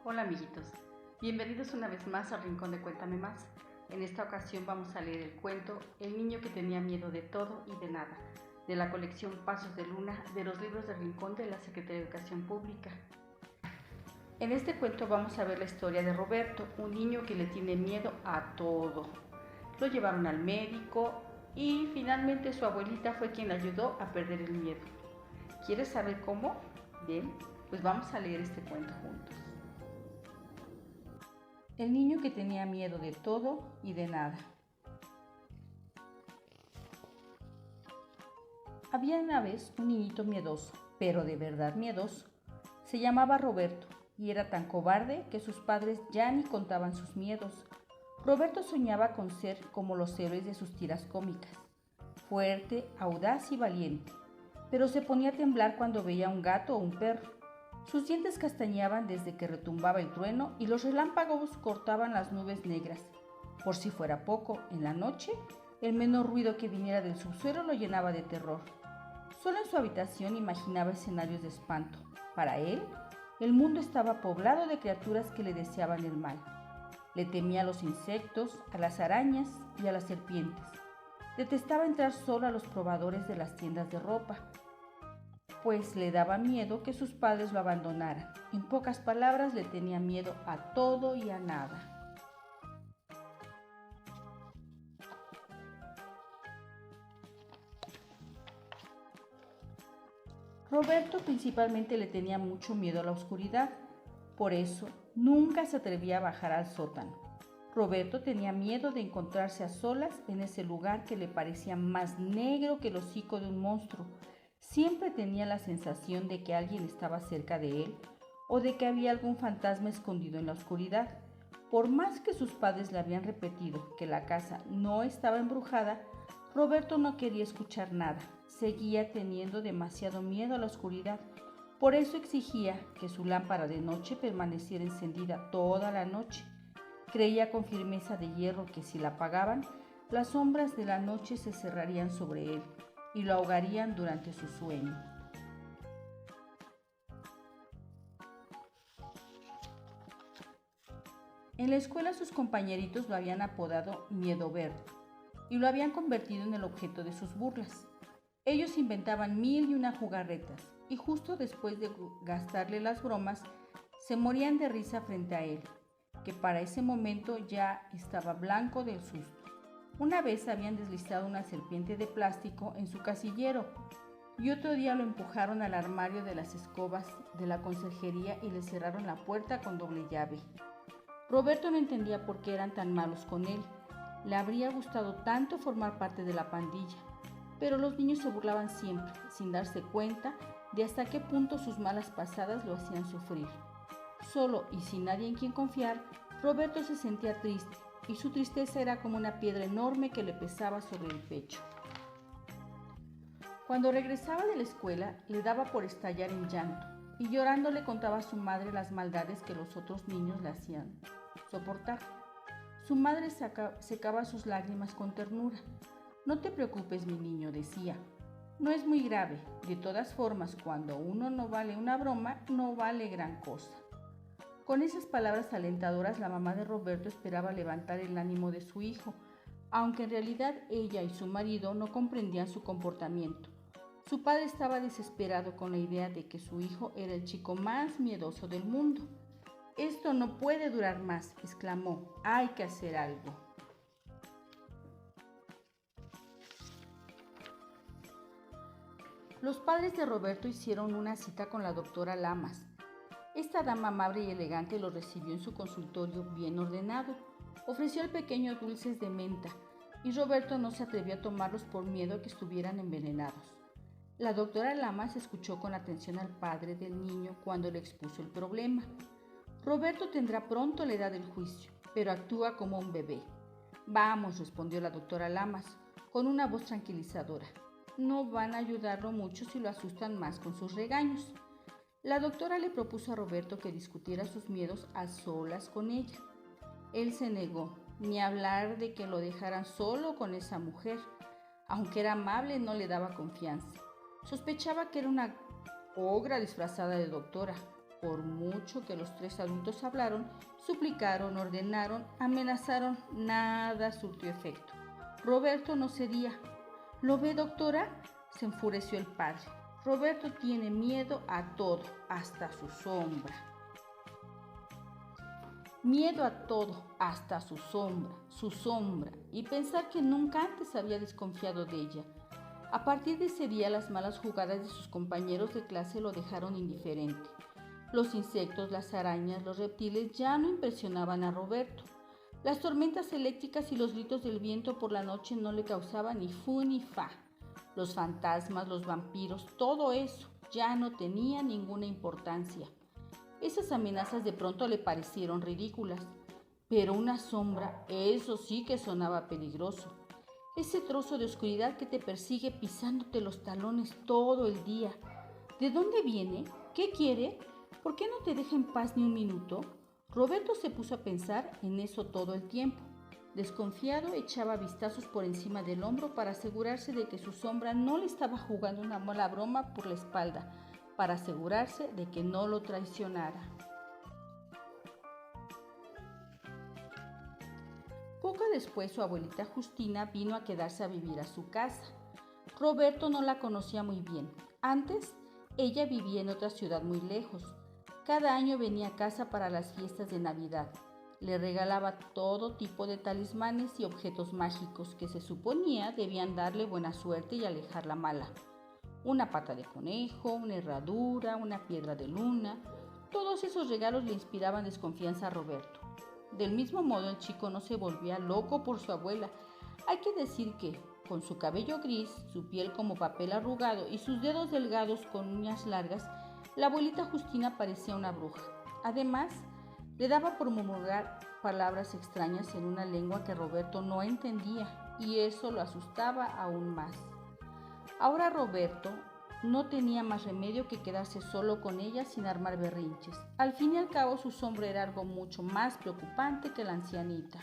Hola amiguitos, bienvenidos una vez más al Rincón de Cuéntame Más. En esta ocasión vamos a leer el cuento El niño que tenía miedo de todo y de nada, de la colección Pasos de Luna de los libros de Rincón de la Secretaría de Educación Pública. En este cuento vamos a ver la historia de Roberto, un niño que le tiene miedo a todo. Lo llevaron al médico y finalmente su abuelita fue quien le ayudó a perder el miedo. ¿Quieres saber cómo? Bien, pues vamos a leer este cuento juntos. El niño que tenía miedo de todo y de nada. Había una vez un niñito miedoso, pero de verdad miedoso. Se llamaba Roberto y era tan cobarde que sus padres ya ni contaban sus miedos. Roberto soñaba con ser como los héroes de sus tiras cómicas, fuerte, audaz y valiente, pero se ponía a temblar cuando veía un gato o un perro. Sus dientes castañeaban desde que retumbaba el trueno y los relámpagos cortaban las nubes negras. Por si fuera poco, en la noche, el menor ruido que viniera del subsuelo lo llenaba de terror. Solo en su habitación imaginaba escenarios de espanto. Para él, el mundo estaba poblado de criaturas que le deseaban el mal. Le temía a los insectos, a las arañas y a las serpientes. Detestaba entrar solo a los probadores de las tiendas de ropa, pues le daba miedo que sus padres lo abandonaran. En pocas palabras, le tenía miedo a todo y a nada. Roberto principalmente le tenía mucho miedo a la oscuridad, por eso nunca se atrevía a bajar al sótano. Roberto tenía miedo de encontrarse a solas en ese lugar que le parecía más negro que el hocico de un monstruo. Siempre tenía la sensación de que alguien estaba cerca de él o de que había algún fantasma escondido en la oscuridad. Por más que sus padres le habían repetido que la casa no estaba embrujada, Roberto no quería escuchar nada. Seguía teniendo demasiado miedo a la oscuridad. Por eso exigía que su lámpara de noche permaneciera encendida toda la noche. Creía con firmeza de hierro que si la apagaban, las sombras de la noche se cerrarían sobre él y lo ahogarían durante su sueño. En la escuela sus compañeritos lo habían apodado Miedo Verde y lo habían convertido en el objeto de sus burlas. Ellos inventaban mil y una jugarretas y justo después de gastarle las bromas, se morían de risa frente a él, que para ese momento ya estaba blanco del susto. Una vez habían deslizado una serpiente de plástico en su casillero y otro día lo empujaron al armario de las escobas de la conserjería y le cerraron la puerta con doble llave. Roberto no entendía por qué eran tan malos con él. Le habría gustado tanto formar parte de la pandilla, pero los niños se burlaban siempre, sin darse cuenta de hasta qué punto sus malas pasadas lo hacían sufrir. Solo y sin nadie en quien confiar, Roberto se sentía triste y su tristeza era como una piedra enorme que le pesaba sobre el pecho. Cuando regresaba de la escuela, le daba por estallar en llanto y llorando le contaba a su madre las maldades que los otros niños le hacían soportar. Su madre secaba sus lágrimas con ternura. «No te preocupes, mi niño», decía. «No es muy grave. De todas formas, cuando uno no vale una broma, no vale gran cosa». Con esas palabras alentadoras, la mamá de Roberto esperaba levantar el ánimo de su hijo, aunque en realidad ella y su marido no comprendían su comportamiento. Su padre estaba desesperado con la idea de que su hijo era el chico más miedoso del mundo. «Esto no puede durar más», exclamó. «Hay que hacer algo». Los padres de Roberto hicieron una cita con la doctora Lamas. Esta dama amable y elegante lo recibió en su consultorio bien ordenado. Ofreció al pequeño dulces de menta y Roberto no se atrevió a tomarlos por miedo a que estuvieran envenenados. La doctora Lamas escuchó con atención al padre del niño cuando le expuso el problema. «Roberto tendrá pronto la edad del juicio, pero actúa como un bebé». «Vamos», respondió la doctora Lamas, con una voz tranquilizadora. «No van a ayudarlo mucho si lo asustan más con sus regaños». La doctora le propuso a Roberto que discutiera sus miedos a solas con ella. Él se negó, ni hablar de que lo dejaran solo con esa mujer. Aunque era amable, no le daba confianza. Sospechaba que era una ogra disfrazada de doctora. Por mucho que los tres adultos hablaron, suplicaron, ordenaron, amenazaron, nada surtió efecto. Roberto no cedía. ¿Lo ve, doctora?, se enfureció el padre. Roberto tiene miedo a todo, hasta su sombra. Miedo a todo, hasta su sombra, y pensar que nunca antes había desconfiado de ella. A partir de ese día, las malas jugadas de sus compañeros de clase lo dejaron indiferente. Los insectos, las arañas, los reptiles ya no impresionaban a Roberto. Las tormentas eléctricas y los gritos del viento por la noche no le causaban ni fu ni fa. Los fantasmas, los vampiros, todo eso ya no tenía ninguna importancia. Esas amenazas de pronto le parecieron ridículas, pero una sombra, eso sí que sonaba peligroso. Ese trozo de oscuridad que te persigue pisándote los talones todo el día. ¿De dónde viene? ¿Qué quiere? ¿Por qué no te deja en paz ni un minuto? Roberto se puso a pensar en eso todo el tiempo. Desconfiado, echaba vistazos por encima del hombro para asegurarse de que su sombra no le estaba jugando una mala broma por la espalda, para asegurarse de que no lo traicionara. Poco después su abuelita Justina vino a quedarse a vivir a su casa. Roberto no la conocía muy bien. Antes, ella vivía en otra ciudad muy lejos. Cada año venía a casa para las fiestas de Navidad. Le regalaba todo tipo de talismanes y objetos mágicos que se suponía debían darle buena suerte y alejar la mala. Una pata de conejo, una herradura, una piedra de luna. Todos esos regalos le inspiraban desconfianza a Roberto. Del mismo modo, el chico no se volvía loco por su abuela. Hay que decir que, con su cabello gris, su piel como papel arrugado y sus dedos delgados con uñas largas, la abuelita Justina parecía una bruja. Además, le daba por murmurar palabras extrañas en una lengua que Roberto no entendía, y eso lo asustaba aún más. Ahora Roberto no tenía más remedio que quedarse solo con ella sin armar berrinches. Al fin y al cabo, su sombra era algo mucho más preocupante que la ancianita.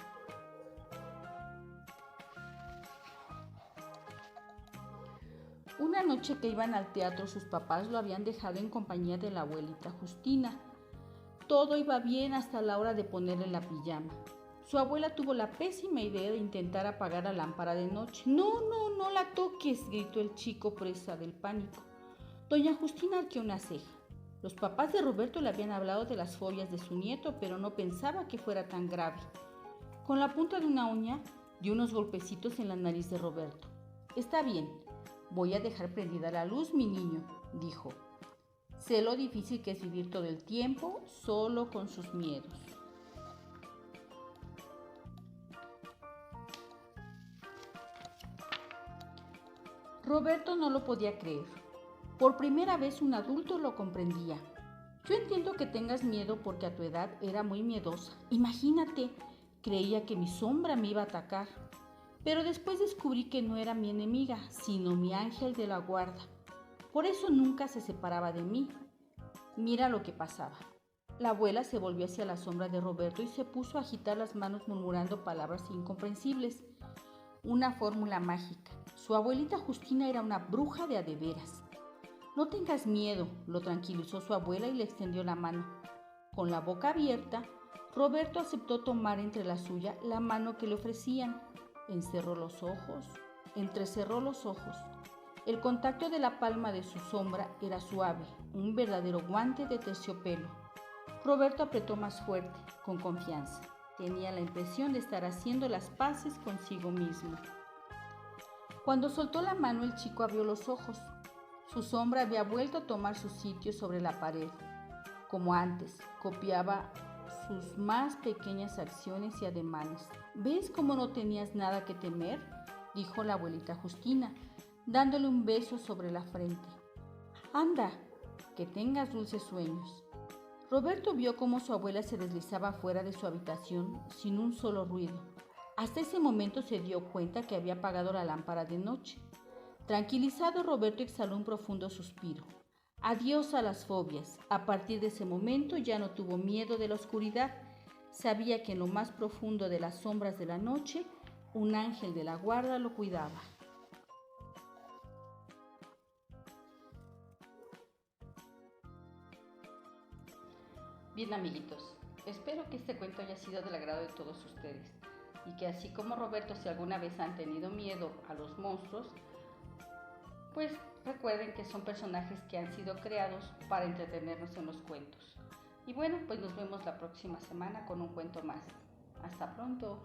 Una noche que iban al teatro, sus papás lo habían dejado en compañía de la abuelita Justina. Todo iba bien hasta la hora de ponerle la pijama. Su abuela tuvo la pésima idea de intentar apagar la lámpara de noche. No la toques!, gritó el chico, presa del pánico. Doña Justina arqueó una ceja. Los papás de Roberto le habían hablado de las fobias de su nieto, pero no pensaba que fuera tan grave. Con la punta de una uña dio unos golpecitos en la nariz de Roberto. Está bien, voy a dejar prendida la luz, mi niño, dijo. Sé lo difícil que es vivir todo el tiempo solo con sus miedos. Roberto no lo podía creer. Por primera vez un adulto lo comprendía. Yo entiendo que tengas miedo porque a tu edad era muy miedosa. Imagínate, creía que mi sombra me iba a atacar. Pero después descubrí que no era mi enemiga, sino mi ángel de la guarda. Por eso nunca se separaba de mí. Mira lo que pasaba. La abuela se volvió hacia la sombra de Roberto y se puso a agitar las manos murmurando palabras incomprensibles. Una fórmula mágica. Su abuelita Justina era una bruja de a de veras. No tengas miedo, lo tranquilizó su abuela y le extendió la mano. Con la boca abierta, Roberto aceptó tomar entre la suya la mano que le ofrecían. Entrecerró los ojos. El contacto de la palma de su sombra era suave, un verdadero guante de terciopelo. Roberto apretó más fuerte, con confianza. Tenía la impresión de estar haciendo las paces consigo mismo. Cuando soltó la mano, el chico abrió los ojos. Su sombra había vuelto a tomar su sitio sobre la pared. Como antes, copiaba sus más pequeñas acciones y ademanes. ¿Ves cómo no tenías nada que temer?, dijo la abuelita Justina, dándole un beso sobre la frente. Anda, que tengas dulces sueños. Roberto vio cómo su abuela se deslizaba fuera de su habitación sin un solo ruido. Hasta ese momento se dio cuenta que había apagado la lámpara de noche. Tranquilizado, Roberto exhaló un profundo suspiro. Adiós a las fobias. A partir de ese momento ya no tuvo miedo de la oscuridad. Sabía que en lo más profundo de las sombras de la noche, un ángel de la guarda lo cuidaba. Bien, amiguitos, espero que este cuento haya sido del agrado de todos ustedes y que así como Roberto, si alguna vez han tenido miedo a los monstruos, pues recuerden que son personajes que han sido creados para entretenernos en los cuentos. Y bueno, pues nos vemos la próxima semana con un cuento más. Hasta pronto.